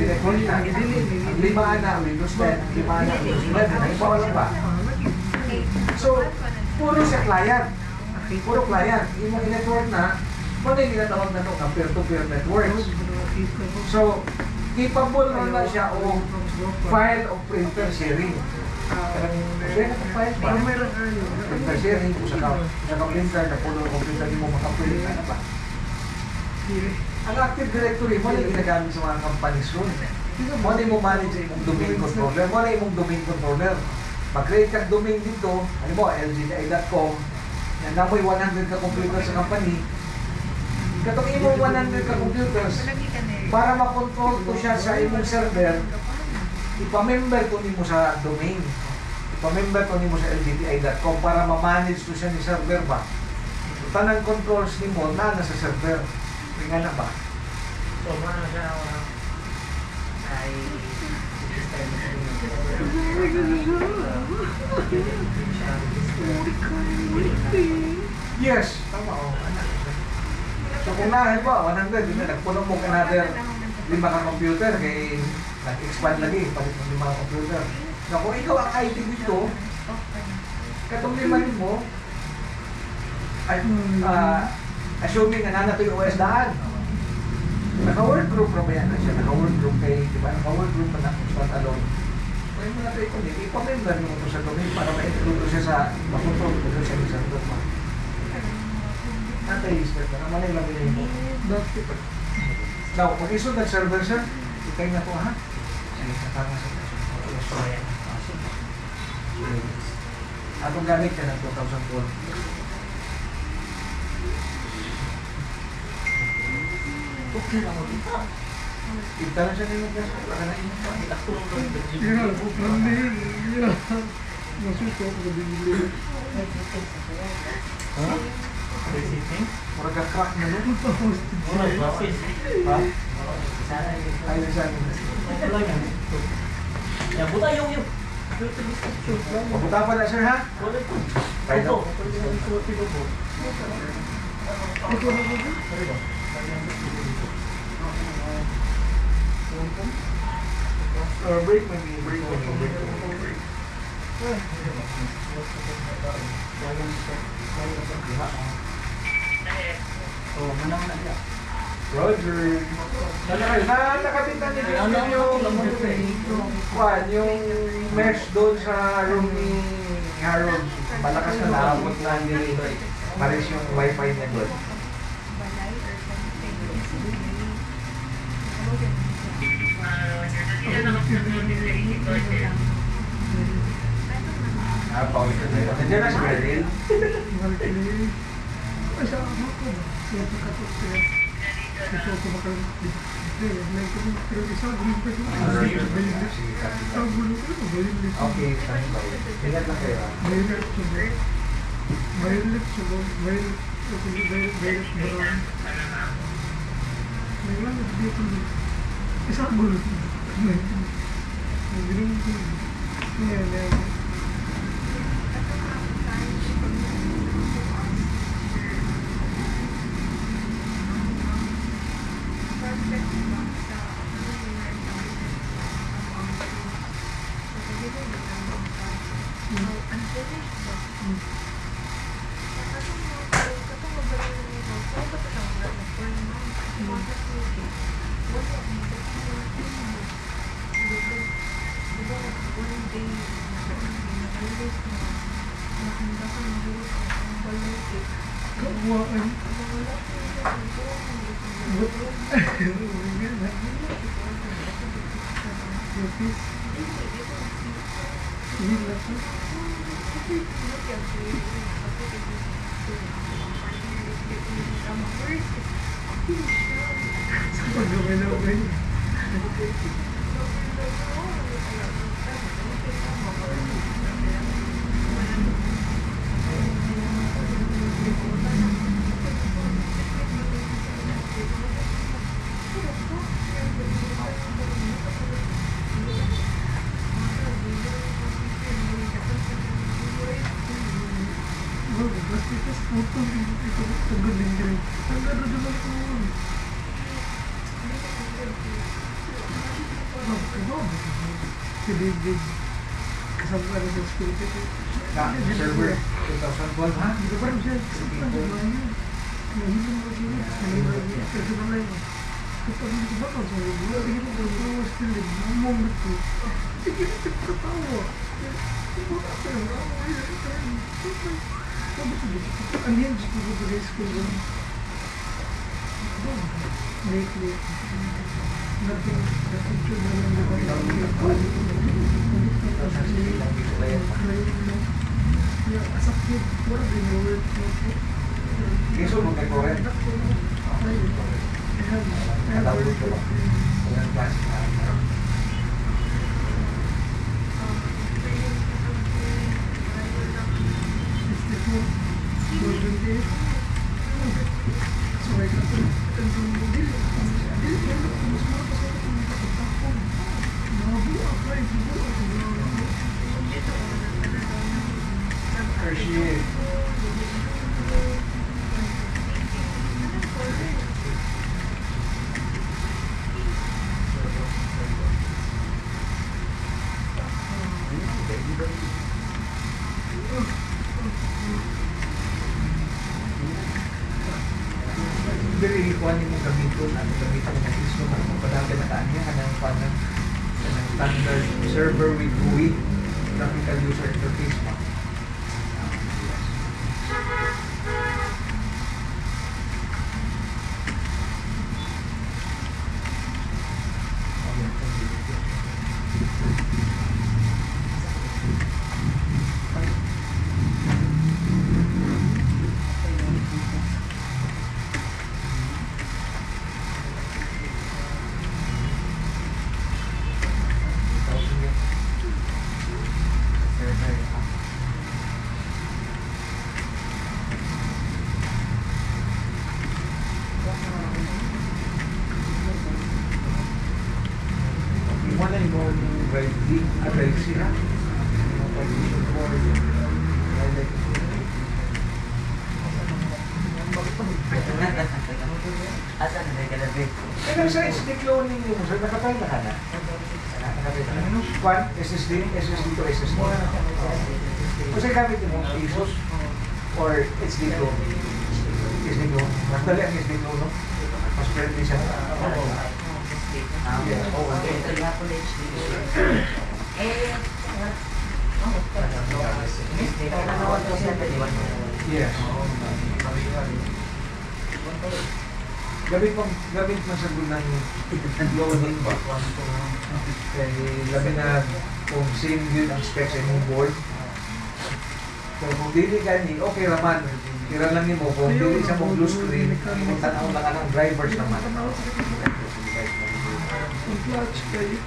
Director na. Ang limaan na Windows 10, ang limaan na Windows 11. Ang iba wala ba? So, puro siya client. Puro client. Yung mga network na, ano yung ginatawag na ito? Peer-to-peer network. So, capable na siya o file o printer sharing. Kaya file ba? Printer sharing, kung sa printer, na puno ng computer, di mo makaprint, ano ba? Ang Active Directory mo na ginagamit sa mga companies ron. Mo na mo manage yung domain controller. Mo na yung domain controller. Mag-create kang domain dito, ano mo, lgdi.com, yan na mo'y 100 ka computer sa company. Katong imong 100 ka computers, para makontrol ko siya sa imong server, ipamember ko nimo sa domain. Ipamember ko nimo sa lgdi.com para ma-manage ko siya ni server ba. Tanang controls nimo na nasa server. Nga na ba? So, mana siya ay yes, tama o. So kung halimbawa 100, yun na, nagpuno mo another 5 ka computer, kay nag-expand lagi, palit ng 5 ka computer. Na kung ikaw ang IT dito, katong 5 mo, ay, assuming na nana ito yung OS daan, naka-work group na ba yan na siya? Naka-work group kay, di ba? Naka-work group na stand alone. Pwede mo na ito i-connect. Ipamember mo ito sa domain para ma-include siya sa makontrol ko siya sa domain. Nata-i-step na naman yung labi mo. Now, kung isod ng server siya, ikay na po ha? Sige, nakama sa atong gamit ka ng 2004. okay lang mo dito. Kita na siya nila dyan. Baka na inyo pa. Itaktulong lang yung Masuko ko din. Ha? Receiving? Murag ka-crack na nun. Muna, process. Ha? Sana yun. Ay, nasa amin. Ito lang yan. Yan, buta yung. Pabuta pa na sir ha? Wala po. Kaya Opo. Break maybe, break. Oh, manang na siya. Roger. Nakabitan niyo yung mesh doon sa room ni Harold. Malakas na naabot na ni Paris yung wifi niya doon. Pawis na tayo. Nandiyan na si Bradley. Okay, ingat lang kayo. Si David, kasama ka rin sa school. Server 2012 ha? Hindi ko pa rin siya. Nahihintay mo siya. Nahihintay kasi naman yun. Kapag hindi ko ba ito, sabi ko, hindi ko ba ito, still live, mga moment ko. Hindi ko nagkatawa. Hindi ko nagkatawa. Sabi ko, ang yan, ko ba sa high school ba? Lately, nothing should na lang diba? As a kid, what do you know it? Kiso mo kay Koren? Natawag ko ba? Walang klase na. Hershey. Dili kuan mo gamiton ang gamiton ng system mo padagay na kanya kanang panang standard server with GUI graphical user interface mo. Wala yung drive sila. Partition board. Asan na ka na ba? Pero sa SD cloning mo, sir, nakapay na ka na. Kwan, SSD to SSD. O sa gamit mo, ASUS or SD clone. SD clone. Mas dali ang SD clone, no? Mas friendly siya. Yes. Gamit man sa gulang loading ba? Labi na kung same yun ang specs ay mong board. So kung dili ka ni, okay naman. Tira lang mo, kung dili sa mong blue screen, kung tanaw lang ka ng drivers naman. Ang clutch kayo.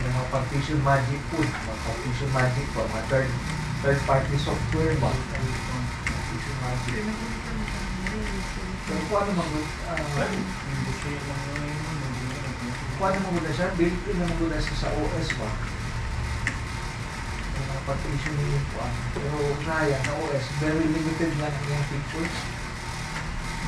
Mga pag-Fusion Magic po, mga pag-Fusion Magic po, mga third party software ba? Fusion Magic. Pero kung ano maganda siya, built-in na maganda siya sa OS ba? Mga pag-Fusion yun po. Pero kaya na OS, very limited lang ang features.